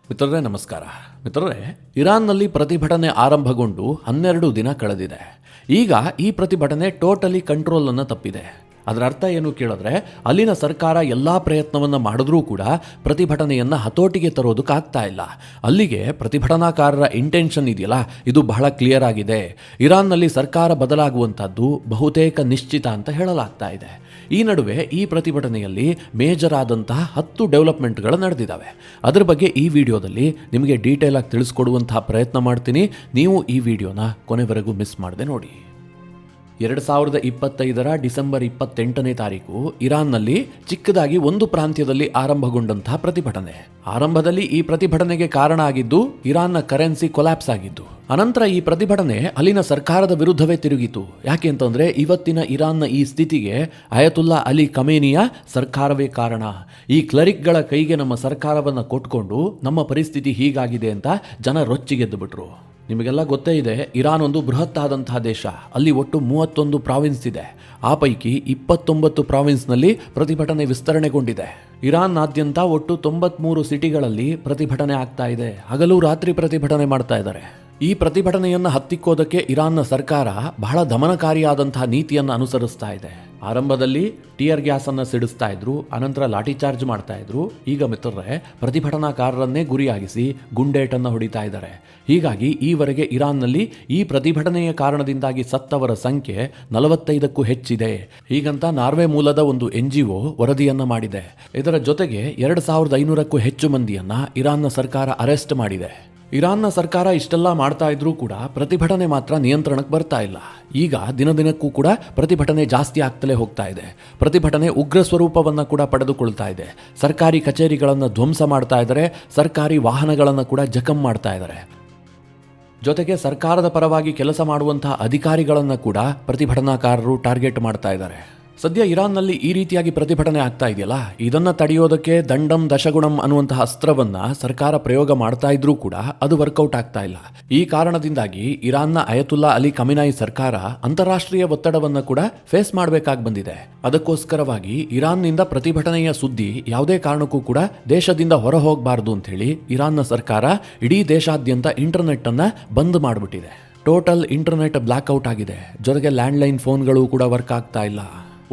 ಮಿತ್ರರೇ ನಮಸ್ಕಾರ. ಮಿತ್ರರೇ, ಇರಾನ್ನಲ್ಲಿ ಪ್ರತಿಭಟನೆ ಆರಂಭಗೊಂಡು 12 ದಿನ ಕಳೆದಿದೆ. ಈಗ ಈ ಪ್ರತಿಭಟನೆ ಟೋಟಲಿ ಕಂಟ್ರೋಲನ್ನು ತಪ್ಪಿದೆ. ಅದರ ಅರ್ಥ ಏನು ಕೇಳಿದ್ರೆ, ಅಲ್ಲಿನ ಸರ್ಕಾರ ಎಲ್ಲ ಪ್ರಯತ್ನವನ್ನು ಮಾಡಿದ್ರೂ ಕೂಡ ಪ್ರತಿಭಟನೆಯನ್ನು ಹತೋಟಿಗೆ ತರೋದಕ್ಕಾಗ್ತಾ ಇಲ್ಲ. ಅಲ್ಲಿಗೆ ಪ್ರತಿಭಟನಾಕಾರರ ಇಂಟೆನ್ಷನ್ ಇದೆಯಲ್ಲ, ಇದು ಬಹಳ ಕ್ಲಿಯರ್ ಆಗಿದೆ. ಇರಾನ್ನಲ್ಲಿ ಸರ್ಕಾರ ಬದಲಾಗುವಂಥದ್ದು ಬಹುತೇಕ ನಿಶ್ಚಿತ ಅಂತ ಹೇಳಲಾಗ್ತಾ ಇದೆ. ಈ ನಡುವೆ ಈ ಪ್ರತಿಭಟನೆಯಲ್ಲಿ ಮೇಜರ್ ಆದಂತಹ 10 ಡೆವಲಪ್ಮೆಂಟ್ಗಳು ನಡೆದಿದ್ದಾವೆ. ಅದರ ಬಗ್ಗೆ ಈ ವಿಡಿಯೋದಲ್ಲಿ ನಿಮಗೆ ಡೀಟೇಲ್ ಆಗಿ ತಿಳಿಸ್ಕೊಡುವಂತಹ ಪ್ರಯತ್ನ ಮಾಡ್ತೀನಿ. ನೀವು ಈ ವಿಡಿಯೋನ ಕೊನೆವರೆಗೂ ಮಿಸ್ ಮಾಡದೆ ನೋಡಿ. 2025 ಡಿಸೆಂಬರ್ 28ನೇ ತಾರೀಕು ಇರಾನ್ನಲ್ಲಿ ಚಿಕ್ಕದಾಗಿ ಒಂದು ಪ್ರಾಂತ್ಯದಲ್ಲಿ ಆರಂಭಗೊಂಡಂತಹ ಪ್ರತಿಭಟನೆ. ಆರಂಭದಲ್ಲಿ ಈ ಪ್ರತಿಭಟನೆಗೆ ಕಾರಣ ಆಗಿದ್ದು ಇರಾನ್ನ ಕರೆನ್ಸಿ ಕೊಲ್ಯಾಪ್ಸ್ ಆಗಿದ್ದು. ಅನಂತರ ಈ ಪ್ರತಿಭಟನೆ ಅಲ್ಲಿನ ಸರ್ಕಾರದ ವಿರುದ್ಧವೇ ತಿರುಗಿತು. ಯಾಕೆ ಅಂತಂದ್ರೆ, ಇವತ್ತಿನ ಇರಾನ್ನ ಈ ಸ್ಥಿತಿಗೆ ಅಯತುಲ್ಲಾ ಅಲಿ ಖಮೇನಿಯ ಸರ್ಕಾರವೇ ಕಾರಣ. ಈ ಕ್ಲರಿಕ್ಗಳ ಕೈಗೆ ನಮ್ಮ ಸರ್ಕಾರವನ್ನು ಕೊಟ್ಕೊಂಡು ನಮ್ಮ ಪರಿಸ್ಥಿತಿ ಹೀಗಾಗಿದೆ ಅಂತ ಜನ ರೊಚ್ಚಿಗೆದ್ದು ಬಿಟ್ರು. ನಿಮಗೆಲ್ಲ ಗೊತ್ತೇ ಇದೆ, ಇರಾನ್ ಒಂದು ಬೃಹತ್ ಆದಂತಹ ದೇಶ. ಅಲ್ಲಿ ಒಟ್ಟು 31 ಪ್ರಾವಿನ್ಸ್ ಇದೆ. ಆ ಪೈಕಿ 29 ಪ್ರಾವಿನ್ಸ್ನಲ್ಲಿ ಪ್ರತಿಭಟನೆ ವಿಸ್ತರಣೆಗೊಂಡಿದೆ. ಇರಾನ್ನಾದ್ಯಂತ ಒಟ್ಟು 93 ಸಿಟಿಗಳಲ್ಲಿ ಪ್ರತಿಭಟನೆ ಆಗ್ತಾ ಇದೆ. ಹಗಲು ರಾತ್ರಿ ಪ್ರತಿಭಟನೆ ಮಾಡ್ತಾ ಇದ್ದಾರೆ. ಈ ಪ್ರತಿಭಟನೆಯನ್ನು ಹತ್ತಿಕ್ಕೋದಕ್ಕೆ ಇರಾನ್ನ ಸರ್ಕಾರ ಬಹಳ ದಮನಕಾರಿಯಾದಂತಹ ನೀತಿಯನ್ನು ಅನುಸರಿಸ್ತಾ ಇದೆ. ಆರಂಭದಲ್ಲಿ ಟಿಯರ್ ಗ್ಯಾಸ್ ಅನ್ನು ಸಿಡಿಸ್ತಾ ಇದ್ರು, ಅನಂತರ ಲಾಠಿ ಚಾರ್ಜ್ ಮಾಡ್ತಾ ಇದ್ರು. ಈಗ ಮಿತ್ರರೇ, ಪ್ರತಿಭಟನಾಕಾರರನ್ನೇ ಗುರಿಯಾಗಿಸಿ ಗುಂಡೇಟನ್ನು ಹೊಡಿತಾ ಇದ್ದಾರೆ. ಹೀಗಾಗಿ ಈವರೆಗೆ ಇರಾನ್ನಲ್ಲಿ ಈ ಪ್ರತಿಭಟನೆಯ ಕಾರಣದಿಂದಾಗಿ ಸತ್ತವರ ಸಂಖ್ಯೆ 45ಕ್ಕೂ ಹೆಚ್ಚಿದೆ. ಹೀಗಂತ ನಾರ್ವೆ ಮೂಲದ ಒಂದು NGO ವರದಿಯನ್ನ ಮಾಡಿದೆ. ಇದರ ಜೊತೆಗೆ 2500ಕ್ಕೂ ಹೆಚ್ಚು ಮಂದಿಯನ್ನ ಇರಾನ್ನ ಸರ್ಕಾರ ಅರೆಸ್ಟ್ ಮಾಡಿದೆ. ಇರಾನ್ನ ಸರ್ಕಾರ ಇಷ್ಟೆಲ್ಲ ಮಾಡ್ತಾ ಇದ್ರೂ ಕೂಡ ಪ್ರತಿಭಟನೆ ಮಾತ್ರ ನಿಯಂತ್ರಣಕ್ಕೆ ಬರ್ತಾ ಇಲ್ಲ. ಈಗ ದಿನದಿನಕ್ಕೂ ಕೂಡ ಪ್ರತಿಭಟನೆ ಜಾಸ್ತಿ ಆಗ್ತಲೇ ಹೋಗ್ತಾ ಇದೆ. ಪ್ರತಿಭಟನೆ ಉಗ್ರ ಸ್ವರೂಪವನ್ನು ಕೂಡ ಪಡೆದುಕೊಳ್ತಾ ಇದೆ. ಸರ್ಕಾರಿ ಕಚೇರಿಗಳನ್ನು ಧ್ವಂಸ ಮಾಡ್ತಾ ಇದ್ದಾರೆ. ಸರ್ಕಾರಿ ವಾಹನಗಳನ್ನು ಕೂಡ ಜಖಂ ಮಾಡ್ತಾ ಇದ್ದಾರೆ. ಜೊತೆಗೆ ಸರ್ಕಾರದ ಪರವಾಗಿ ಕೆಲಸ ಮಾಡುವಂತಹ ಅಧಿಕಾರಿಗಳನ್ನು ಕೂಡ ಪ್ರತಿಭಟನಾಕಾರರು ಟಾರ್ಗೆಟ್ ಮಾಡ್ತಾ ಇದ್ದಾರೆ. ಸದ್ಯ ಇರಾನ್ನಲ್ಲಿ ಈ ರೀತಿಯಾಗಿ ಪ್ರತಿಭಟನೆ ಆಗ್ತಾ ಇದೆಯಲ್ಲ, ಇದನ್ನ ತಡೆಯೋದಕ್ಕೆ ದಂಡಂ ದಶಗುಣಂ ಅನ್ನುವಂತಹ ಅಸ್ತ್ರವನ್ನ ಸರ್ಕಾರ ಪ್ರಯೋಗ ಮಾಡ್ತಾ ಇದ್ರೂ ಕೂಡ ಅದು ವರ್ಕೌಟ್ ಆಗ್ತಾ ಇಲ್ಲ. ಈ ಕಾರಣದಿಂದಾಗಿ ಇರಾನ್ನ ಅಯತುಲ್ಲಾ ಅಲಿ ಖಮೇನಿ ಸರ್ಕಾರ ಅಂತಾರಾಷ್ಟ್ರೀಯ ಒತ್ತಡವನ್ನ ಕೂಡ ಫೇಸ್ ಮಾಡಬೇಕಾಗಿ ಬಂದಿದೆ. ಅದಕ್ಕೋಸ್ಕರವಾಗಿ ಇರಾನ್ನಿಂದ ಪ್ರತಿಭಟನೆಯ ಸುದ್ದಿ ಯಾವುದೇ ಕಾರಣಕ್ಕೂ ಕೂಡ ದೇಶದಿಂದ ಹೊರ ಹೋಗಬಾರದು ಅಂತ ಹೇಳಿ ಇರಾನ್ನ ಸರ್ಕಾರ ಇಡೀ ದೇಶಾದ್ಯಂತ ಇಂಟರ್ನೆಟ್ ಅನ್ನ ಬಂದ್ ಮಾಡಿಬಿಟ್ಟಿದೆ. ಟೋಟಲ್ ಇಂಟರ್ನೆಟ್ ಬ್ಲಾಕ್ಔಟ್ ಆಗಿದೆ. ಜೊತೆಗೆ ಲ್ಯಾಂಡ್ಲೈನ್ ಫೋನ್ಗಳು ಕೂಡ ವರ್ಕ್ ಆಗ್ತಾ ಇಲ್ಲ.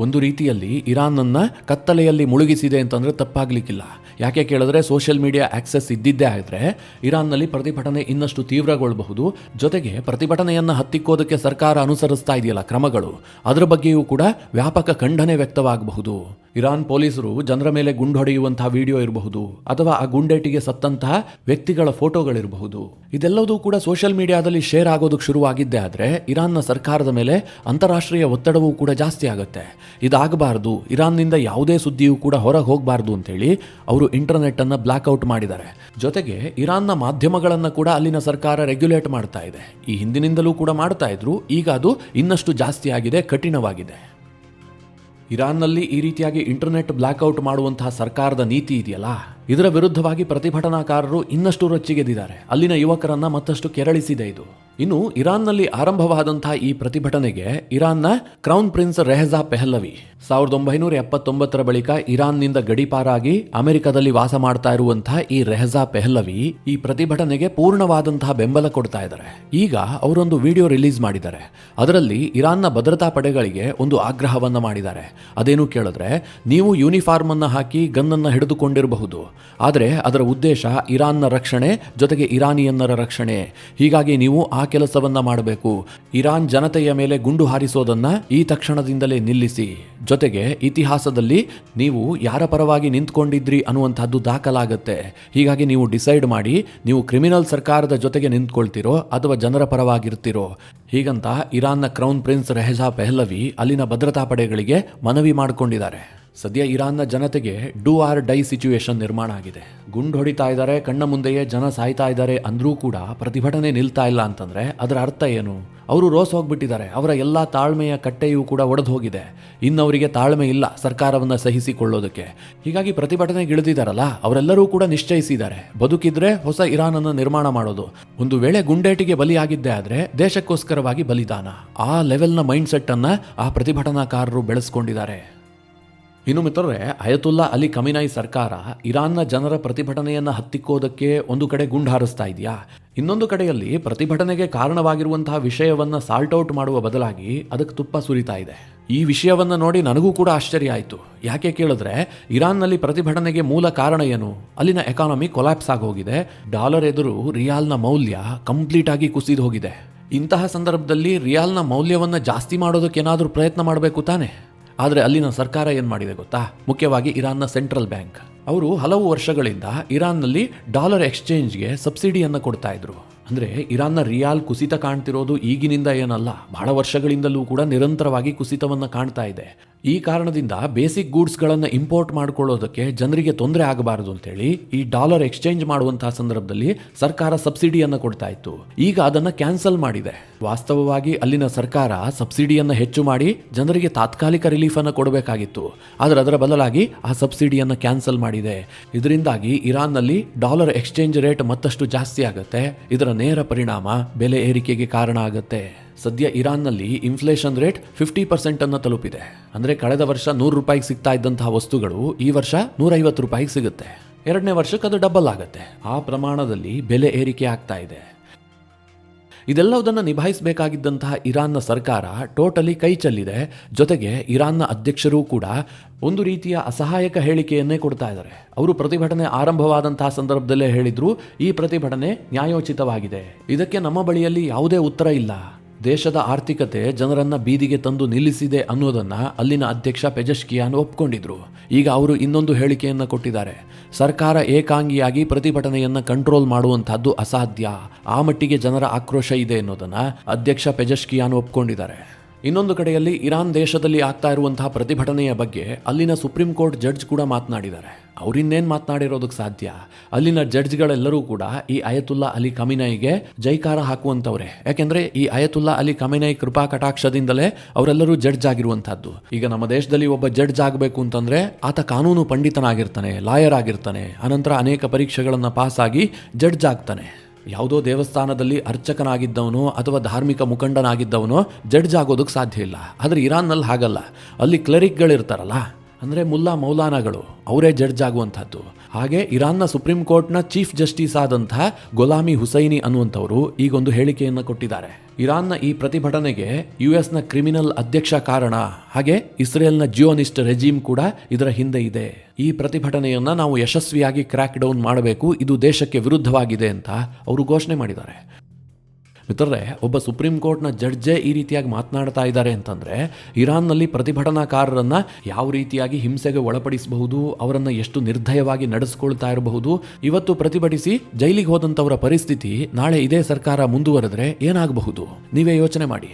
ಒಂದು ರೀತಿಯಲ್ಲಿ ಇರಾನ್ನನ್ನು ಕತ್ತಲೆಯಲ್ಲಿ ಮುಳುಗಿಸಿದೆ ಅಂತಂದ್ರೆ ತಪ್ಪಾಗ್ಲಿಕ್ಕಿಲ್ಲ. ಯಾಕೆ ಕೇಳಿದ್ರೆ, ಸೋಷಿಯಲ್ ಮೀಡಿಯಾ ಆಕ್ಸೆಸ್ ಇದ್ದಿದ್ದೇ ಆದರೆ ಇರಾನ್ನಲ್ಲಿ ಪ್ರತಿಭಟನೆ ಇನ್ನಷ್ಟು ತೀವ್ರಗೊಳ್ಳಬಹುದು. ಜೊತೆಗೆ ಪ್ರತಿಭಟನೆಯನ್ನು ಹತ್ತಿಕ್ಕೋದಕ್ಕೆ ಸರ್ಕಾರ ಅನುಸರಿಸ್ತಾ ಇದೆಯಲ್ಲ ಕ್ರಮಗಳು, ಅದರ ಬಗ್ಗೆಯೂ ಕೂಡ ವ್ಯಾಪಕ ಖಂಡನೆ ವ್ಯಕ್ತವಾಗಬಹುದು. ಇರಾನ್ ಪೊಲೀಸರು ಜನರ ಮೇಲೆ ಗುಂಡು ಹೊಡೆಯುವಂತಹ ವಿಡಿಯೋ ಇರಬಹುದು, ಅಥವಾ ಆ ಗುಂಡೇಟಿಗೆ ಸತ್ತಂತಹ ವ್ಯಕ್ತಿಗಳ ಫೋಟೋಗಳಿರಬಹುದು. ಇದೆಲ್ಲವೂ ಕೂಡ ಸೋಷಿಯಲ್ ಮೀಡಿಯಾದಲ್ಲಿ ಶೇರ್ ಆಗೋದಕ್ಕೆ ಶುರುವಾಗಿದ್ದೇ ಆದರೆ ಇರಾನ್ನ ಸರ್ಕಾರದ ಮೇಲೆ ಅಂತಾರಾಷ್ಟ್ರೀಯ ಒತ್ತಡವೂ ಕೂಡ ಜಾಸ್ತಿ ಆಗುತ್ತೆ. ಇದಾಗಬಾರದು, ಇರಾನ್ನಿಂದ ಯಾವುದೇ ಸುದ್ದಿಯೂ ಕೂಡ ಹೊರಗೆ ಹೋಗಬಾರ್ದು ಅಂತೇಳಿ ಅವರು ಇಂಟರ್ನೆಟ್ ಅನ್ನು ಬ್ಲಾಕ್ಔಟ್ ಮಾಡಿದ್ದಾರೆ. ಜೊತೆಗೆ ಇರಾನ್ನ ಮಾಧ್ಯಮಗಳನ್ನು ಕೂಡ ಅಲ್ಲಿನ ಸರ್ಕಾರ ರೆಗ್ಯುಲೇಟ್ ಮಾಡ್ತಾ ಇದೆ. ಈ ಹಿಂದಿನಿಂದಲೂ ಕೂಡ ಮಾಡ್ತಾ ಇದ್ರು, ಈಗ ಅದು ಇನ್ನಷ್ಟು ಜಾಸ್ತಿ ಆಗಿದೆ, ಕಠಿಣವಾಗಿದೆ. ಇರಾನ್ನಲ್ಲಿ ಈ ರೀತಿಯಾಗಿ ಇಂಟರ್ನೆಟ್ ಬ್ಲಾಕ್ಔಟ್ ಮಾಡುವಂತಹ ಸರ್ಕಾರದ ನೀತಿ ಇದೆಯಲ್ಲ, ಇದರ ವಿರುದ್ಧವಾಗಿ ಪ್ರತಿಭಟನಾಕಾರರು ಇನ್ನಷ್ಟು ರೊಚ್ಚಿಗೆದ್ದಿದ್ದಾರೆ. ಅಲ್ಲಿನ ಯುವಕರನ್ನ ಮತ್ತಷ್ಟು ಕೆರಳಿಸಿದೆ ಇದು. ಇನ್ನು ಇರಾನ್ನಲ್ಲಿ ಆರಂಭವಾದಂತಹ ಈ ಪ್ರತಿಭಟನೆಗೆ ಇರಾನ್ನ ಕ್ರೌನ್ ಪ್ರಿನ್ಸ್ ರೆಹಜಾ ಪೆಹ್ಲವಿ 1979ರ ಬಳಿಕ ಇರಾನ್ನಿಂದ ಗಡೀಪಾರಾಗಿ ಅಮೆರಿಕದಲ್ಲಿ ವಾಸ ಮಾಡ್ತಾ ಇರುವಂತಹ ಈ ರೆಹಜಾ ಪೆಹ್ಲವಿ ಈ ಪ್ರತಿಭಟನೆಗೆ ಪೂರ್ಣವಾದಂತಹ ಬೆಂಬಲ ಕೊಡ್ತಾ ಇದ್ದಾರೆ. ಈಗ ಅವರೊಂದು ವಿಡಿಯೋ ರಿಲೀಸ್ ಮಾಡಿದ್ದಾರೆ. ಅದರಲ್ಲಿ ಇರಾನ್ನ ಭದ್ರತಾ ಪಡೆಗಳಿಗೆ ಒಂದು ಆಗ್ರಹವನ್ನ ಮಾಡಿದ್ದಾರೆ. ಅದೇನು ಕೇಳಿದ್ರೆ, ನೀವು ಯೂನಿಫಾರ್ಮ್ ಅನ್ನ ಹಾಕಿ ಗನ್ನನ್ನು ಹಿಡಿದುಕೊಂಡಿರಬಹುದು, ಆದರೆ ಅದರ ಉದ್ದೇಶ ಇರಾನ್ನ ರಕ್ಷಣೆ, ಜೊತೆಗೆ ಇರಾನಿಯನ್ನರ ರಕ್ಷಣೆ. ಹೀಗಾಗಿ ನೀವು ಆ ಕೆಲಸವನ್ನ ಮಾಡಬೇಕು. ಇರಾನ್ ಜನತೆಯ ಮೇಲೆ ಗುಂಡು ಹಾರಿಸೋದನ್ನ ಈ ತಕ್ಷಣದಿಂದಲೇ ನಿಲ್ಲಿಸಿ. ಜೊತೆಗೆ ಇತಿಹಾಸದಲ್ಲಿ ನೀವು ಯಾರ ಪರವಾಗಿ ನಿಂತ್ಕೊಂಡಿದ್ರಿ ಅನ್ನುವಂಥದ್ದು ದಾಖಲಾಗುತ್ತೆ. ಹೀಗಾಗಿ ನೀವು ಡಿಸೈಡ್ ಮಾಡಿ, ನೀವು ಕ್ರಿಮಿನಲ್ ಸರ್ಕಾರದ ಜೊತೆಗೆ ನಿಂತ್ಕೊಳ್ತಿರೋ ಅಥವಾ ಜನರ ಪರವಾಗಿರ್ತಿರೋ. ಹೀಗಂತ ಇರಾನ್ನ ಕ್ರೌನ್ ಪ್ರಿನ್ಸ್ ರೆಹಜಾ ಪೆಹ್ಲವಿ ಅಲ್ಲಿನ ಭದ್ರತಾ ಪಡೆಗಳಿಗೆ ಮನವಿ ಮಾಡಿಕೊಂಡಿದ್ದಾರೆ. ಸದ್ಯ ಇರಾನ್ನ ಜನತೆಗೆ ಡೂ ಆರ್ ಡೈ ಸಿಚುವೇಶನ್ ನಿರ್ಮಾಣ ಆಗಿದೆ. ಗುಂಡು ಹೊಡಿತಾ ಇದ್ದಾರೆ, ಕಣ್ಣ ಮುಂದೆಯೇ ಜನ ಸಾಯ್ತಾ ಇದ್ದಾರೆ ಅಂದ್ರೂ ಕೂಡ ಪ್ರತಿಭಟನೆ ನಿಲ್ತಾ ಇಲ್ಲ ಅಂತಂದ್ರೆ ಅದರ ಅರ್ಥ ಏನು? ಅವರು ರೋಸ್ ಹೋಗ್ಬಿಟ್ಟಿದ್ದಾರೆ. ಅವರ ಎಲ್ಲ ತಾಳ್ಮೆಯ ಕಟ್ಟೆಯೂ ಕೂಡ ಒಡೆದು ಹೋಗಿದೆ. ಇನ್ನವರಿಗೆ ತಾಳ್ಮೆ ಇಲ್ಲ ಸರ್ಕಾರವನ್ನು ಸಹಿಸಿಕೊಳ್ಳೋದಕ್ಕೆ. ಹೀಗಾಗಿ ಪ್ರತಿಭಟನೆಗೆ ಇಳಿದಿದ್ದಾರಲ್ಲ, ಅವರೆಲ್ಲರೂ ಕೂಡ ನಿಶ್ಚಯಿಸಿದ್ದಾರೆ, ಬದುಕಿದ್ರೆ ಹೊಸ ಇರಾನ್ ಅನ್ನು ನಿರ್ಮಾಣ ಮಾಡೋದು. ಒಂದು ವೇಳೆ ಗುಂಡೇಟಿಗೆ ಬಲಿಯಾಗಿದ್ದೇ ಆದ್ರೆ ದೇಶಕ್ಕೋಸ್ಕರವಾಗಿ ಬಲಿದಾನ. ಆ ಲೆವೆಲ್ನ ಮೈಂಡ್ ಸೆಟ್ ಅನ್ನ ಆ ಪ್ರತಿಭಟನಾಕಾರರು ಬೆಳೆಸ್ಕೊಂಡಿದ್ದಾರೆ. ಇನ್ನು ಮಿತ್ರರೇ, ಅಯತುಲ್ಲಾ ಅಲಿ ಖಮಿನಾಯಿ ಸರ್ಕಾರ ಇರಾನ್ನ ಜನರ ಪ್ರತಿಭಟನೆಯನ್ನ ಹತ್ತಿಕ್ಕೋದಕ್ಕೆ ಒಂದು ಕಡೆ ಗುಂಡು ಹಾರಿಸ್ತಾ ಇದೆಯಾ, ಇನ್ನೊಂದು ಕಡೆಯಲ್ಲಿ ಪ್ರತಿಭಟನೆಗೆ ಕಾರಣವಾಗಿರುವಂತಹ ವಿಷಯವನ್ನ ಸಾಲ್ಟ್ ಔಟ್ ಮಾಡುವ ಬದಲಾಗಿ ಅದಕ್ಕೆ ತುಪ್ಪ ಸುರಿತಾ ಇದೆ. ಈ ವಿಷಯವನ್ನ ನೋಡಿ ನನಗೂ ಕೂಡ ಆಶ್ಚರ್ಯ ಆಯಿತು. ಯಾಕೆ ಕೇಳಿದ್ರೆ, ಇರಾನ್ನಲ್ಲಿ ಪ್ರತಿಭಟನೆಗೆ ಮೂಲ ಕಾರಣ ಏನು? ಅಲ್ಲಿನ ಎಕಾನಮಿ ಕೊಲ್ಯಾಪ್ಸ್ ಆಗಿ ಹೋಗಿದೆ. ಡಾಲರ್ ಎದುರು ರಿಯಾಲ್ನ ಮೌಲ್ಯ ಕಂಪ್ಲೀಟ್ ಆಗಿ ಕುಸಿದು ಹೋಗಿದೆ. ಇಂತಹ ಸಂದರ್ಭದಲ್ಲಿ ರಿಯಾಲ್ನ ಮೌಲ್ಯವನ್ನ ಜಾಸ್ತಿ ಮಾಡೋದಕ್ಕೆ ಏನಾದರೂ ಪ್ರಯತ್ನ ಮಾಡಬೇಕು ತಾನೆ. ಆದರೆ ಅಲ್ಲಿನ ಸರ್ಕಾರ ಏನು ಮಾಡಿದೆ ಗೊತ್ತಾ? ಮುಖ್ಯವಾಗಿ ಇರಾನ್ನ ಸೆಂಟ್ರಲ್ ಬ್ಯಾಂಕ್ ಅವರು ಹಲವು ವರ್ಷಗಳಿಂದ ಇರಾನ್ನಲ್ಲಿ ಡಾಲರ್ ಎಕ್ಸ್ಚೇಂಜ್ಗೆ ಸಬ್ಸಿಡಿಯನ್ನು ಕೊಡ್ತಾ ಇದ್ರು. ಅಂದರೆ ಇರಾನ್ನ ರಿಯಾಲ್ ಕುಸಿತ ಕಾಣ್ತಿರೋದು ಈಗಿನಿಂದ ಏನಲ್ಲ, ಬಹಳ ವರ್ಷಗಳಿಂದಲೂ ಕೂಡ ನಿರಂತರವಾಗಿ ಕುಸಿತವನ್ನು ಕಾಣ್ತಾ ಇದೆ. ಈ ಕಾರಣದಿಂದ ಬೇಸಿಕ್ ಗೂಡ್ಸ್ಗಳನ್ನು ಇಂಪೋರ್ಟ್ ಮಾಡ್ಕೊಳ್ಳೋದಕ್ಕೆ ಜನರಿಗೆ ತೊಂದರೆ ಆಗಬಾರದು ಅಂತೇಳಿ ಈ ಡಾಲರ್ ಎಕ್ಸ್ಚೇಂಜ್ ಮಾಡುವಂತಹ ಸಂದರ್ಭದಲ್ಲಿ ಸರ್ಕಾರ ಸಬ್ಸಿಡಿಯನ್ನು ಕೊಡ್ತಾ ಇತ್ತು. ಈಗ ಅದನ್ನು ಕ್ಯಾನ್ಸಲ್ ಮಾಡಿದೆ. ವಾಸ್ತವವಾಗಿ ಅಲ್ಲಿನ ಸರ್ಕಾರ ಸಬ್ಸಿಡಿಯನ್ನು ಹೆಚ್ಚು ಮಾಡಿ ಜನರಿಗೆ ತಾತ್ಕಾಲಿಕ ರಿಲೀಫ್ ಅನ್ನು ಕೊಡಬೇಕಾಗಿತ್ತು. ಆದರೆ ಅದರ ಬದಲಾಗಿ ಆ ಸಬ್ಸಿಡಿಯನ್ನು ಕ್ಯಾನ್ಸಲ್ ಮಾಡಿದೆ. ಇದರಿಂದಾಗಿ ಇರಾನ್ನಲ್ಲಿ ಡಾಲರ್ ಎಕ್ಸ್ಚೇಂಜ್ ರೇಟ್ ಮತ್ತಷ್ಟು ಜಾಸ್ತಿ ಆಗುತ್ತೆ. ಇದರ ನೇರ ಪರಿಣಾಮ ಬೆಲೆ ಏರಿಕೆಗೆ ಕಾರಣ ಆಗುತ್ತೆ. ಸದ್ಯ ಇರಾನ್ನಲ್ಲಿ ಇನ್ಫ್ಲೇಷನ್ ರೇಟ್ 50% ಅನ್ನು ತಲುಪಿದೆ. ಅಂದರೆ ಕಳೆದ ವರ್ಷ 100 ರೂಪಾಯಿಗೆ ಸಿಗ್ತಾ ಇದ್ದಂತಹ ವಸ್ತುಗಳು ಈ ವರ್ಷ 150 ರೂಪಾಯಿಗೆ ಸಿಗುತ್ತೆ. 2ನೇ ವರ್ಷಕ್ಕೆ ಅದು ಡಬಲ್ ಆಗುತ್ತೆ. ಆ ಪ್ರಮಾಣದಲ್ಲಿ ಬೆಲೆ ಏರಿಕೆ ಆಗ್ತಾ ಇದೆ. ಇದೆಲ್ಲದನ್ನು ನಿಭಾಯಿಸಬೇಕಾಗಿದ್ದಂತಹ ಇರಾನ್ನ ಸರ್ಕಾರ ಟೋಟಲಿ ಕೈ ಚೆಲ್ಲಿದೆ. ಜೊತೆಗೆ ಇರಾನ್ನ ಅಧ್ಯಕ್ಷರೂ ಕೂಡ ಒಂದು ರೀತಿಯ ಅಸಹಾಯಕ ಹೇಳಿಕೆಯನ್ನೇ ಕೊಡ್ತಾ ಇದ್ದಾರೆ. ಅವರು ಪ್ರತಿಭಟನೆ ಆರಂಭವಾದಂತಹ ಸಂದರ್ಭದಲ್ಲೇ ಹೇಳಿದ್ರು, ಈ ಪ್ರತಿಭಟನೆ ನ್ಯಾಯೋಚಿತವಾಗಿದೆ, ಇದಕ್ಕೆ ನಮ್ಮ ಬಳಿಯಲ್ಲಿ ಯಾವುದೇ ಉತ್ತರ ಇಲ್ಲ. ದೇಶದ ಆರ್ಥಿಕತೆ ಜನರನ್ನ ಬೀದಿಗೆ ತಂದು ನಿಲ್ಲಿಸಿದೆ ಅನ್ನೋದನ್ನ ಅಲ್ಲಿನ ಅಧ್ಯಕ್ಷ ಪೆಜೆಶ್ಕಿಯಾನ್ ಒಪ್ಕೊಂಡಿದ್ರು. ಈಗ ಅವರು ಇನ್ನೊಂದು ಹೇಳಿಕೆಯನ್ನ ಕೊಟ್ಟಿದ್ದಾರೆ. ಸರ್ಕಾರ ಏಕಾಂಗಿಯಾಗಿ ಪ್ರತಿಭಟನೆಯನ್ನ ಕಂಟ್ರೋಲ್ ಮಾಡುವಂತಹದ್ದು ಅಸಾಧ್ಯ, ಆ ಮಟ್ಟಿಗೆ ಜನರ ಆಕ್ರೋಶ ಇದೆ ಅನ್ನೋದನ್ನ ಅಧ್ಯಕ್ಷ ಪೆಜೆಶ್ಕಿಯಾನ್ ಒಪ್ಕೊಂಡಿದ್ದಾರೆ. ಇನ್ನೊಂದು ಕಡೆಯಲ್ಲಿ ಇರಾನ್ ದೇಶದಲ್ಲಿ ಆಗ್ತಾ ಇರುವಂತಹ ಪ್ರತಿಭಟನೆಯ ಬಗ್ಗೆ ಅಲ್ಲಿನ ಸುಪ್ರೀಂ ಕೋರ್ಟ್ ಜಡ್ಜ್ ಕೂಡ ಮಾತನಾಡಿದ್ದಾರೆ. ಅವರಿನ್ನೇನು ಮಾತನಾಡಿರೋದಕ್ಕೆ ಸಾಧ್ಯ? ಅಲ್ಲಿನ ಜಡ್ಜ್ಗಳೆಲ್ಲರೂ ಕೂಡ ಈ ಅಯತುಲ್ಲಾ ಅಲಿ ಖಮಿನಾಯಿಗೆ ಜೈಕಾರ ಹಾಕುವಂಥವ್ರೆ. ಯಾಕೆಂದ್ರೆ ಈ ಅಯತುಲ್ಲಾ ಅಲಿ ಖಮಿನಾಯಿ ಕೃಪಾ ಕಟಾಕ್ಷದಿಂದಲೇ ಅವರೆಲ್ಲರೂ ಜಡ್ಜ್ ಆಗಿರುವಂತಹದ್ದು. ಈಗ ನಮ್ಮ ದೇಶದಲ್ಲಿ ಒಬ್ಬ ಜಡ್ಜ್ ಆಗಬೇಕು ಅಂತಂದ್ರೆ ಆತ ಕಾನೂನು ಪಂಡಿತನಾಗಿರ್ತಾನೆ, ಲಾಯರ್ ಆಗಿರ್ತಾನೆ, ಅನಂತರ ಅನೇಕ ಪರೀಕ್ಷೆಗಳನ್ನು ಪಾಸ್ ಆಗಿ ಜಡ್ಜ್ ಆಗ್ತಾನೆ. ಯಾವುದೋ ದೇವಸ್ಥಾನದಲ್ಲಿ ಅರ್ಚಕನಾಗಿದ್ದವನೋ ಅಥವಾ ಧಾರ್ಮಿಕ ಮುಖಂಡನಾಗಿದ್ದವನೋ ಜಡ್ಜ್ ಆಗೋದಕ್ಕೆ ಸಾಧ್ಯ ಇಲ್ಲ. ಆದರೆ ಇರಾನ್ನಲ್ಲಿ ಹಾಗಲ್ಲ. ಅಲ್ಲಿ ಕ್ಲರಿಕ್ಗಳಿರ್ತಾರಲ್ಲ, ಅಂದರೆ ಮುಲ್ಲಾ ಮೌಲಾನಾಗಳು, ಅವರೇ ಜಡ್ಜ್ ಆಗುವಂಥದ್ದು. ಹಾಗೆ ಇರಾನ್ನ ಸುಪ್ರೀಂ ಕೋರ್ಟ್ನ ಚೀಫ್ ಜಸ್ಟಿಸ್ ಆದಂತಹ ಗೊಲಾಮಿ ಹುಸೈನಿ ಅನ್ನುವಂಥವರು ಈಗೊಂದು ಹೇಳಿಕೆಯನ್ನು ಕೊಟ್ಟಿದ್ದಾರೆ. ಇರಾನ್ನ ಈ ಪ್ರತಿಭಟನೆಗೆ ಯುಎಸ್ನ ಕ್ರಿಮಿನಲ್ ಅಧ್ಯಕ್ಷ ಕಾರಣ, ಹಾಗೆ ಇಸ್ರೇಲ್ನ ಜಿಯೋನಿಸ್ಟ್ ರೆಜಿಮ್ ಕೂಡ ಇದರ ಹಿಂದೆ ಇದೆ. ಈ ಪ್ರತಿಭಟನೆಯನ್ನು ನಾವು ಯಶಸ್ವಿಯಾಗಿ ಕ್ರ್ಯಾಕ್ ಡೌನ್ ಮಾಡಬೇಕು, ಇದು ದೇಶಕ್ಕೆ ವಿರುದ್ಧವಾಗಿದೆ ಅಂತ ಅವರು ಘೋಷಣೆ ಮಾಡಿದ್ದಾರೆ. ಮಿತ್ರರೇ, ಒಬ್ಬ ಸುಪ್ರೀಂ ಕೋರ್ಟ್ನ ಜಡ್ಜೇ ಈ ರೀತಿಯಾಗಿ ಮಾತನಾಡ್ತಾ ಇದ್ದಾರೆ ಅಂತಂದರೆ ಇರಾನ್ನಲ್ಲಿ ಪ್ರತಿಭಟನಾಕಾರರನ್ನು ಯಾವ ರೀತಿಯಾಗಿ ಹಿಂಸೆಗೆ ಒಳಪಡಿಸಬಹುದು, ಅವರನ್ನು ಎಷ್ಟು ನಿರ್ದಯವಾಗಿ ನಡೆಸ್ಕೊಳ್ತಾ ಇರಬಹುದು. ಇವತ್ತು ಪ್ರತಿಭಟಿಸಿ ಜೈಲಿಗೆ ಹೋದಂಥವರ ಪರಿಸ್ಥಿತಿ ನಾಳೆ ಇದೇ ಸರ್ಕಾರ ಮುಂದುವರೆದ್ರೆ ಏನಾಗಬಹುದು? ನೀವೇ ಯೋಚನೆ ಮಾಡಿ.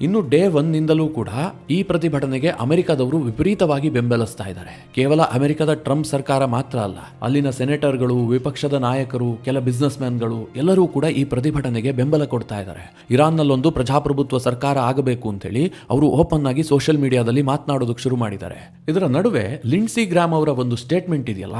ಇನ್ನು ಡೇ 1ನಿಂದಲೂ ಕೂಡ ಈ ಪ್ರತಿಭಟನೆಗೆ ಅಮೆರಿಕದವರು ವಿಪರೀತವಾಗಿ ಬೆಂಬಲಿಸ್ತಾ ಇದ್ದಾರೆ. ಕೇವಲ ಅಮೆರಿಕದ ಟ್ರಂಪ್ ಸರ್ಕಾರ ಮಾತ್ರ ಅಲ್ಲ, ಅಲ್ಲಿನ ಸೆನೆಟರ್ಗಳು, ವಿಪಕ್ಷದ ನಾಯಕರು, ಕೆಲ ಬಿಸ್ನೆಸ್ ಮ್ಯಾನ್ಗಳು ಎಲ್ಲರೂ ಕೂಡ ಈ ಪ್ರತಿಭಟನೆಗೆ ಬೆಂಬಲ ಕೊಡ್ತಾ ಇದ್ದಾರೆ. ಇರಾನ್ನಲ್ಲೊಂದು ಪ್ರಜಾಪ್ರಭುತ್ವ ಸರ್ಕಾರ ಆಗಬೇಕು ಅಂತೇಳಿ ಅವರು ಓಪನ್ ಆಗಿ ಸೋಷಿಯಲ್ ಮೀಡಿಯಾದಲ್ಲಿ ಮಾತನಾಡೋದಕ್ಕೆ ಶುರು ಮಾಡಿದ್ದಾರೆ. ಇದರ ನಡುವೆ ಲಿಂಡ್ಸಿ ಗ್ರಾಮ್ ಅವರ ಒಂದು ಸ್ಟೇಟ್ಮೆಂಟ್ ಇದೆಯಲ್ಲ,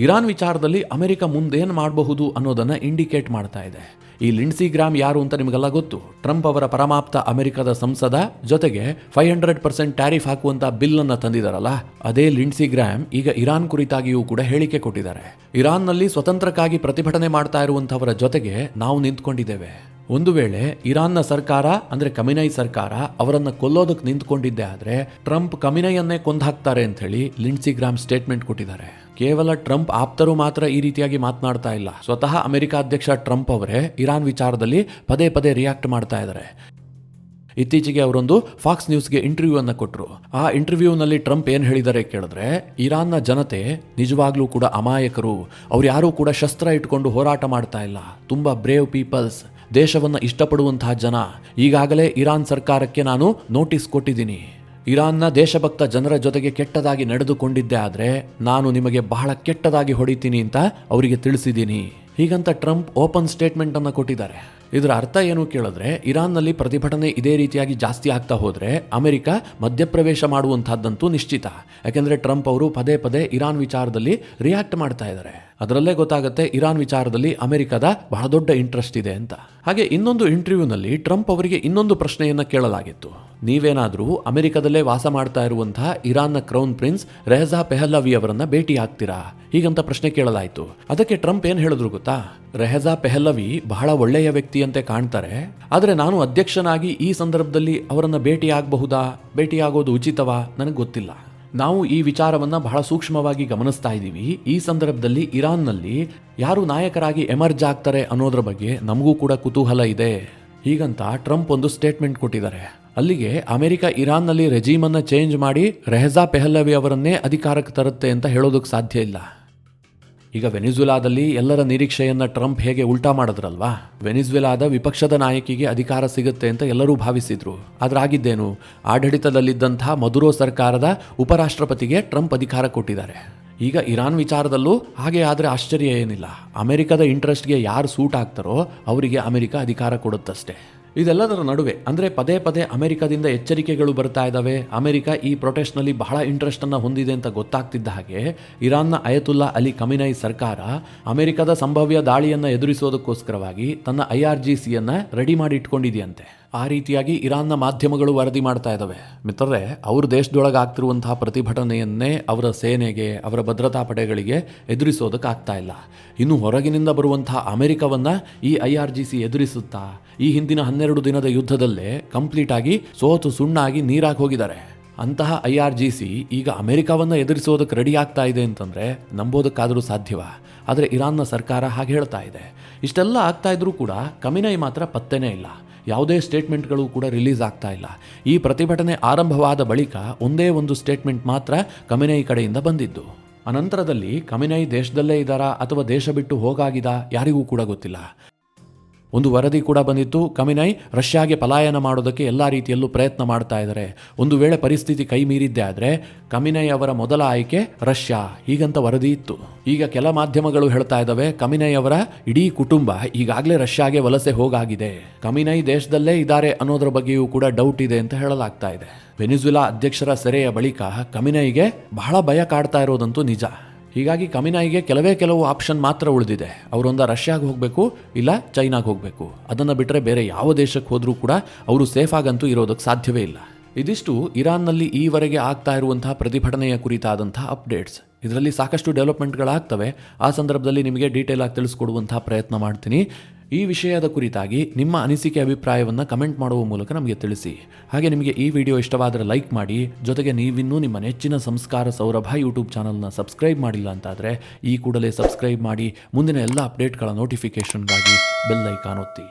ಇರಾನ್ ವಿಚಾರದಲ್ಲಿ ಅಮೆರಿಕ ಮುಂದೇನು ಮಾಡಬಹುದು ಅನ್ನೋದನ್ನ ಇಂಡಿಕೇಟ್ ಮಾಡ್ತಾ ಇದೆ. ಈ ಲಿಂಡ್ಸಿ ಗ್ರಾಮ್ ಯಾರು ಅಂತ ನಿಮಗೆಲ್ಲ ಗೊತ್ತು. ಟ್ರಂಪ್ ಅವರ ಪರಮಾಪ್ತ ಅಮೆರಿಕದ ಸಂಸದ, ಜೊತೆಗೆ 500% ಟ್ಯಾರಿಫ್ ಹಾಕುವಂತ ಬಿಲ್ ಅನ್ನ ತಂದಿದ್ದಾರಲ್ಲ, ಅದೇ ಲಿಂಡ್ಸಿ ಗ್ರಾಮ್ ಈಗ ಇರಾನ್ ಕುರಿತಾಗಿಯೂ ಕೂಡ ಹೇಳಿಕೆ ಕೊಟ್ಟಿದ್ದಾರೆ. ಇರಾನ್ನಲ್ಲಿ ಸ್ವತಂತ್ರಕ್ಕಾಗಿ ಪ್ರತಿಭಟನೆ ಮಾಡ್ತಾ ಇರುವಂತವರ ಜೊತೆಗೆ ನಾವು ನಿಂತ್ಕೊಂಡಿದ್ದೇವೆ. ಒಂದು ವೇಳೆ ಇರಾನ್ನ ಸರ್ಕಾರ ಅಂದ್ರೆ ಖಮಿನೈ ಸರ್ಕಾರ ಅವರನ್ನ ಕೊಲ್ಲೋದಕ್ಕೆ ನಿಂತ್ಕೊಂಡಿದ್ದೆ ಆದ್ರೆ ಟ್ರಂಪ್ ಖಮಿನೈಯನ್ನೇ ಕೊಂದಾಕ್ತಾರೆ ಅಂತ ಹೇಳಿ ಲಿಂಡ್ಸಿ ಗ್ರಾಮ್ ಸ್ಟೇಟ್ಮೆಂಟ್ ಕೊಟ್ಟಿದ್ದಾರೆ. ಕೇವಲ ಟ್ರಂಪ್ ಆಪ್ತರು ಮಾತ್ರ ಈ ರೀತಿಯಾಗಿ ಮಾತನಾಡ್ತಾ ಇಲ್ಲ, ಸ್ವತಃ ಅಮೆರಿಕ ಅಧ್ಯಕ್ಷ ಟ್ರಂಪ್ ಅವರೇ ಇರಾನ್ ವಿಚಾರದಲ್ಲಿ ಪದೇ ಪದೇ ರಿಯಾಕ್ಟ್ ಮಾಡ್ತಾ ಇದ್ದಾರೆ. ಇತ್ತೀಚೆಗೆ ಅವರೊಂದು ಫಾಕ್ಸ್ ನ್ಯೂಸ್ಗೆ ಇಂಟರ್ವ್ಯೂ ಅನ್ನು ಕೊಟ್ಟರು. ಆ ಇಂಟರ್ವ್ಯೂನಲ್ಲಿ ಟ್ರಂಪ್ ಏನು ಹೇಳಿದ್ದಾರೆ ಕೇಳಿದ್ರೆ, ಇರಾನ್ನ ಜನತೆ ನಿಜವಾಗ್ಲೂ ಕೂಡ ಅಮಾಯಕರು, ಅವ್ರು ಯಾರೂ ಕೂಡ ಶಸ್ತ್ರ ಇಟ್ಕೊಂಡು ಹೋರಾಟ ಮಾಡ್ತಾ ಇಲ್ಲ, ತುಂಬಾ ಬ್ರೇವ್ ಪೀಪಲ್ಸ್, ದೇಶವನ್ನು ಇಷ್ಟಪಡುವಂತಹ ಜನ. ಈಗಾಗಲೇ ಇರಾನ್ ಸರ್ಕಾರಕ್ಕೆ ನಾನು ನೋಟಿಸ್ ಕೊಟ್ಟಿದ್ದೀನಿ. ಇರಾನ್ನ ದೇಶಭಕ್ತ ಜನರ ಜೊತೆಗೆ ಕೆಟ್ಟದಾಗಿ ನಡೆದುಕೊಂಡಿದ್ದೆ ಆದರೆ ನಾನು ನಿಮಗೆ ಬಹಳ ಕೆಟ್ಟದಾಗಿ ಹೊಡಿತೀನಿ ಅಂತ ಅವರಿಗೆ ತಿಳಿಸಿದ್ದೀನಿ. ಹೀಗಂತ ಟ್ರಂಪ್ ಓಪನ್ ಸ್ಟೇಟ್ಮೆಂಟ್ ಅನ್ನು ಕೊಟ್ಟಿದ್ದಾರೆ. ಇದರ ಅರ್ಥ ಏನು ಕೇಳಿದ್ರೆ, ಇರಾನ್ನಲ್ಲಿ ಪ್ರತಿಭಟನೆ ಇದೇ ರೀತಿಯಾಗಿ ಜಾಸ್ತಿ ಆಗ್ತಾ ಹೋದ್ರೆ ಅಮೆರಿಕ ಮಧ್ಯಪ್ರವೇಶ ಮಾಡುವಂತಹದ್ದಂತೂ ನಿಶ್ಚಿತ. ಯಾಕೆಂದ್ರೆ ಟ್ರಂಪ್ ಅವರು ಪದೇ ಪದೇ ಇರಾನ್ ವಿಚಾರದಲ್ಲಿ ರಿಯಾಕ್ಟ್ ಮಾಡ್ತಾ ಇದ್ದಾರೆ. ಅದರಲ್ಲೇ ಗೊತ್ತಾಗುತ್ತೆ ಇರಾನ್ ವಿಚಾರದಲ್ಲಿ ಅಮೆರಿಕದ ಬಹಳ ದೊಡ್ಡ ಇಂಟ್ರೆಸ್ಟ್ ಇದೆ ಅಂತ. ಹಾಗೆ ಇನ್ನೊಂದು ಇಂಟರ್ವ್ಯೂನಲ್ಲಿ ಟ್ರಂಪ್ ಅವರಿಗೆ ಇನ್ನೊಂದು ಪ್ರಶ್ನೆಯನ್ನ ಕೇಳಲಾಗಿತ್ತು. ನೀವೇನಾದರೂ ಅಮೆರಿಕದಲ್ಲೇ ವಾಸ ಮಾಡ್ತಾ ಇರುವಂತಹ ಇರಾನ್ನ ಕ್ರೌನ್ ಪ್ರಿನ್ಸ್ ರೆಹಜಾ ಪೆಹಲವಿ ಅವರನ್ನ ಭೇಟಿ ಆಗ್ತೀರಾ ಹೀಗಂತ ಪ್ರಶ್ನೆ ಕೇಳಲಾಯಿತು. ಅದಕ್ಕೆ ಟ್ರಂಪ್ ಏನ್ ಹೇಳಿದ್ರು ಗೊತ್ತಾ? ರೆಹಜಾ ಪೆಹಲವಿ ಬಹಳ ಒಳ್ಳೆಯ ವ್ಯಕ್ತಿಯಂತೆ ಕಾಣ್ತಾರೆ, ಆದರೆ ನಾನು ಅಧ್ಯಕ್ಷನಾಗಿ ಈ ಸಂದರ್ಭದಲ್ಲಿ ಅವರನ್ನ ಭೇಟಿ ಆಗಬಹುದಾ, ಭೇಟಿಯಾಗೋದು ಉಚಿತವಾ ನನಗೆ ಗೊತ್ತಿಲ್ಲ. ನಾವು ಈ ವಿಚಾರವನ್ನ ಬಹಳ ಸೂಕ್ಷ್ಮವಾಗಿ ಗಮನಿಸ್ತಾ ಇದ್ದೀವಿ. ಈ ಸಂದರ್ಭದಲ್ಲಿ ಇರಾನ್ನಲ್ಲಿ ಯಾರು ನಾಯಕರಾಗಿ ಎಮರ್ಜ್ ಆಗ್ತಾರೆ ಅನ್ನೋದ್ರ ಬಗ್ಗೆ ನಮಗೂ ಕೂಡ ಕುತೂಹಲ ಇದೆ ಹೀಗಂತ ಟ್ರಂಪ್ ಒಂದು ಸ್ಟೇಟ್ಮೆಂಟ್ ಕೊಟ್ಟಿದ್ದಾರೆ. ಅಲ್ಲಿಗೆ ಅಮೆರಿಕ ಇರಾನ್ನಲ್ಲಿ ರೆಜಿಮನ್ನ ಚೇಂಜ್ ಮಾಡಿ ರೆಹಜಾ ಪೆಹಲವಿ ಅವರನ್ನೇ ಅಧಿಕಾರಕ್ಕೆ ತರುತ್ತೆ ಅಂತ ಹೇಳೋದಕ್ಕೆ ಸಾಧ್ಯ ಇಲ್ಲ. ಈಗ ವೆನಿಜುಲಾದಲ್ಲಿ ಎಲ್ಲರ ನಿರೀಕ್ಷೆಯನ್ನ ಟ್ರಂಪ್ ಹೇಗೆ ಉಲ್ಟಾ ಮಾಡಿದ್ರಲ್ವಾ? ವೆನಿಜುಲಾದ ವಿಪಕ್ಷದ ನಾಯಕಿಗೆ ಅಧಿಕಾರ ಸಿಗುತ್ತೆ ಅಂತ ಎಲ್ಲರೂ ಭಾವಿಸಿದ್ರು. ಆದ್ರೆ ಆಗಿದ್ದೇನು? ಆಡಳಿತದಲ್ಲಿದ್ದಂತಹ ಮದುರೋ ಸರ್ಕಾರದ ಉಪರಾಷ್ಟ್ರಪತಿಗೆ ಟ್ರಂಪ್ ಅಧಿಕಾರ ಕೊಟ್ಟಿದ್ದಾರೆ. ಈಗ ಇರಾನ್ ವಿಚಾರದಲ್ಲೂ ಹಾಗೆ ಆದರೆ ಆಶ್ಚರ್ಯ ಏನಿಲ್ಲ. ಅಮೆರಿಕದ ಇಂಟ್ರೆಸ್ಟ್ಗೆ ಯಾರು ಸೂಟ್ ಆಗ್ತಾರೋ ಅವರಿಗೆ ಅಮೆರಿಕ ಅಧಿಕಾರ ಕೊಡುತ್ತಷ್ಟೇ. ಇದೆಲ್ಲದರ ನಡುವೆ ಅಂದರೆ ಪದೇ ಪದೇ ಅಮೆರಿಕದಿಂದ ಎಚ್ಚರಿಕೆಗಳು ಬರ್ತಾ ಇದ್ದಾವೆ. ಅಮೆರಿಕ ಈ ಪ್ರೊಟೆಸ್ಟ್ನಲ್ಲಿ ಬಹಳ ಇಂಟ್ರೆಸ್ಟ್ ಅನ್ನು ಹೊಂದಿದೆ ಅಂತ ಗೊತ್ತಾಗ್ತಿದ್ದ ಹಾಗೆ ಇರಾನ್ನ ಅಯತುಲ್ಲಾ ಅಲಿ ಖಮೇನಿ ಸರ್ಕಾರ ಅಮೆರಿಕದ ಸಂಭಾವ್ಯ ದಾಳಿಯನ್ನು ಎದುರಿಸೋದಕ್ಕೋಸ್ಕರವಾಗಿ ತನ್ನ IRGCಯನ್ನ ರೆಡಿ ಮಾಡಿ ಇಟ್ಕೊಂಡಿದೆಯಂತೆ. ಆ ರೀತಿಯಾಗಿ ಇರಾನ್ನ ಮಾಧ್ಯಮಗಳು ವರದಿ ಮಾಡ್ತಾ ಇದ್ದಾವೆ. ಮಿತ್ರರೇ, ಅವ್ರ ದೇಶದೊಳಗೆ ಆಗ್ತಿರುವಂತಹ ಪ್ರತಿಭಟನೆಯನ್ನೇ ಅವರ ಸೇನೆಗೆ, ಅವರ ಭದ್ರತಾ ಪಡೆಗಳಿಗೆ ಎದುರಿಸೋದಕ್ಕಾಗ್ತಾ ಇಲ್ಲ. ಇನ್ನು ಹೊರಗಿನಿಂದ ಬರುವಂತಹ ಅಮೆರಿಕವನ್ನ ಈ IRGC ಎದುರಿಸುತ್ತಾ ಈ ಹಿಂದಿನ 12 ದಿನದ ಯುದ್ಧದಲ್ಲೇ ಕಂಪ್ಲೀಟ್ ಆಗಿ ಸೋತು ಸುಣ್ಣಾಗಿ ನೀರಾಗಿ ಹೋಗಿದ್ದಾರೆ. ಅಂತಹ IRGC ಈಗ ಅಮೆರಿಕವನ್ನ ಎದುರಿಸೋದಕ್ಕೆ ರೆಡಿ ಆಗ್ತಾ ಇದೆ ಅಂತಂದ್ರೆ ನಂಬೋದಕ್ಕಾದರೂ ಸಾಧ್ಯವಾ? ಆದರೆ ಇರಾನ್ನ ಸರ್ಕಾರ ಹಾಗೆ ಹೇಳ್ತಾ ಇದೆ. ಇಷ್ಟೆಲ್ಲ ಆಗ್ತಾ ಇದ್ರೂ ಕೂಡ ಖಮೇನಿ ಮಾತ್ರ ಪತ್ತೆನೇ ಇಲ್ಲ. ಯಾವುದೇ ಸ್ಟೇಟ್ಮೆಂಟ್ಗಳು ಕೂಡ ರಿಲೀಸ್ ಆಗ್ತಾ ಇಲ್ಲ. ಈ ಪ್ರತಿಭಟನೆ ಆರಂಭವಾದ ಬಳಿಕ ಒಂದೇ ಒಂದು ಸ್ಟೇಟ್ಮೆಂಟ್ ಮಾತ್ರ ಖಮೇನಿ ಕಡೆಯಿಂದ ಬಂದಿದ್ದು. ಅನಂತರದಲ್ಲಿ ಖಮೇನಿ ದೇಶದಲ್ಲೇ ಇದ್ದಾರಾ ಅಥವಾ ದೇಶ ಬಿಟ್ಟು ಹೋಗಾಗಿದಾ ಯಾರಿಗೂ ಕೂಡ ಗೊತ್ತಿಲ್ಲ. ಒಂದು ವರದಿ ಕೂಡ ಬಂದಿತ್ತು, ಖಮೇನಿ ರಷ್ಯಾಗೆ ಪಲಾಯನ ಮಾಡೋದಕ್ಕೆ ಎಲ್ಲ ರೀತಿಯಲ್ಲೂ ಪ್ರಯತ್ನ ಮಾಡ್ತಾ ಇದ್ದಾರೆ. ಒಂದು ವೇಳೆ ಪರಿಸ್ಥಿತಿ ಕೈ ಮೀರಿದ್ದೇ ಆದರೆ ಖಮೇನಿ ಅವರ ಮೊದಲ ಆಯ್ಕೆ ರಷ್ಯಾ ಹೀಗಂತ ವರದಿ ಇತ್ತು. ಈಗ ಕೆಲ ಮಾಧ್ಯಮಗಳು ಹೇಳ್ತಾ ಇದ್ದಾವೆ ಖಮೇನಿ ಅವರ ಇಡೀ ಕುಟುಂಬ ಈಗಾಗಲೇ ರಷ್ಯಾಗೆ ವಲಸೆ ಹೋಗಾಗಿದೆ, ಖಮೇನಿ ದೇಶದಲ್ಲೇ ಇದ್ದಾರೆ ಅನ್ನೋದ್ರ ಬಗ್ಗೆಯೂ ಕೂಡ ಡೌಟ್ ಇದೆ ಅಂತ ಹೇಳಲಾಗ್ತಾ ಇದೆ. ವೆನಿಜುಲಾ ಅಧ್ಯಕ್ಷರ ಸೆರೆಯ ಬಳಿಕ ಖಮೇನಿಗೆ ಬಹಳ ಭಯ ಕಾಡ್ತಾ ಇರೋದಂತೂ ನಿಜ. ಹೀಗಾಗಿ ಖಮೇನಿಗೆ ಕೆಲವು ಆಪ್ಷನ್ ಮಾತ್ರ ಉಳಿದಿದೆ. ಅವರೊಂದ ರಷ್ಯಾಗೆ ಹೋಗಬೇಕು, ಇಲ್ಲ ಚೈನಾಗೆ ಹೋಗಬೇಕು. ಅದನ್ನು ಬಿಟ್ಟರೆ ಬೇರೆ ಯಾವ ದೇಶಕ್ಕೆ ಹೋದರೂ ಕೂಡ ಅವರು ಸೇಫ್ ಆಗಂತೂ ಇರೋದಕ್ಕೆ ಸಾಧ್ಯವೇ ಇಲ್ಲ. ಇದಿಷ್ಟು ಇರಾನ್ನಲ್ಲಿ ಈವರೆಗೆ ಆಗ್ತಾ ಇರುವಂತಹ ಪ್ರತಿಭಟನೆಯ ಕುರಿತಾದಂತಹ ಅಪ್ಡೇಟ್ಸ್. ಇದರಲ್ಲಿ ಸಾಕಷ್ಟು ಡೆವಲಪ್ಮೆಂಟ್ಗಳಾಗ್ತವೆ. ಆ ಸಂದರ್ಭದಲ್ಲಿ ನಿಮಗೆ ಡೀಟೇಲ್ ಆಗಿ ತಿಳಿಸ್ಕೊಡುವಂತಹ ಪ್ರಯತ್ನ ಮಾಡ್ತೀನಿ. ಈ ವಿಷಯದ ಕುರಿತಾಗಿ ನಿಮ್ಮ ಅನಿಸಿಕೆ ಅಭಿಪ್ರಾಯವನ್ನು ಕಮೆಂಟ್ ಮಾಡುವ ಮೂಲಕ ನಮಗೆ ತಿಳಿಸಿ. ಹಾಗೆ ನಿಮಗೆ ಈ ವಿಡಿಯೋ ಇಷ್ಟವಾದರೆ ಲೈಕ್ ಮಾಡಿ. ಜೊತೆಗೆ ನೀವಿನ್ನೂ ನಿಮ್ಮ ನೆಚ್ಚಿನ ಸಂಸ್ಕಾರ ಸೌರಭ ಯೂಟ್ಯೂಬ್ ಚಾನಲ್ನ ಸಬ್ಸ್ಕ್ರೈಬ್ ಮಾಡಿಲ್ಲ ಅಂತಾದರೆ ಈ ಕೂಡಲೇ ಸಬ್ಸ್ಕ್ರೈಬ್ ಮಾಡಿ. ಮುಂದಿನ ಎಲ್ಲ ಅಪ್ಡೇಟ್ಗಳ ನೋಟಿಫಿಕೇಷನ್ಗಾಗಿ ಬೆಲ್ ಐಕಾನ್ ಒತ್ತಿ.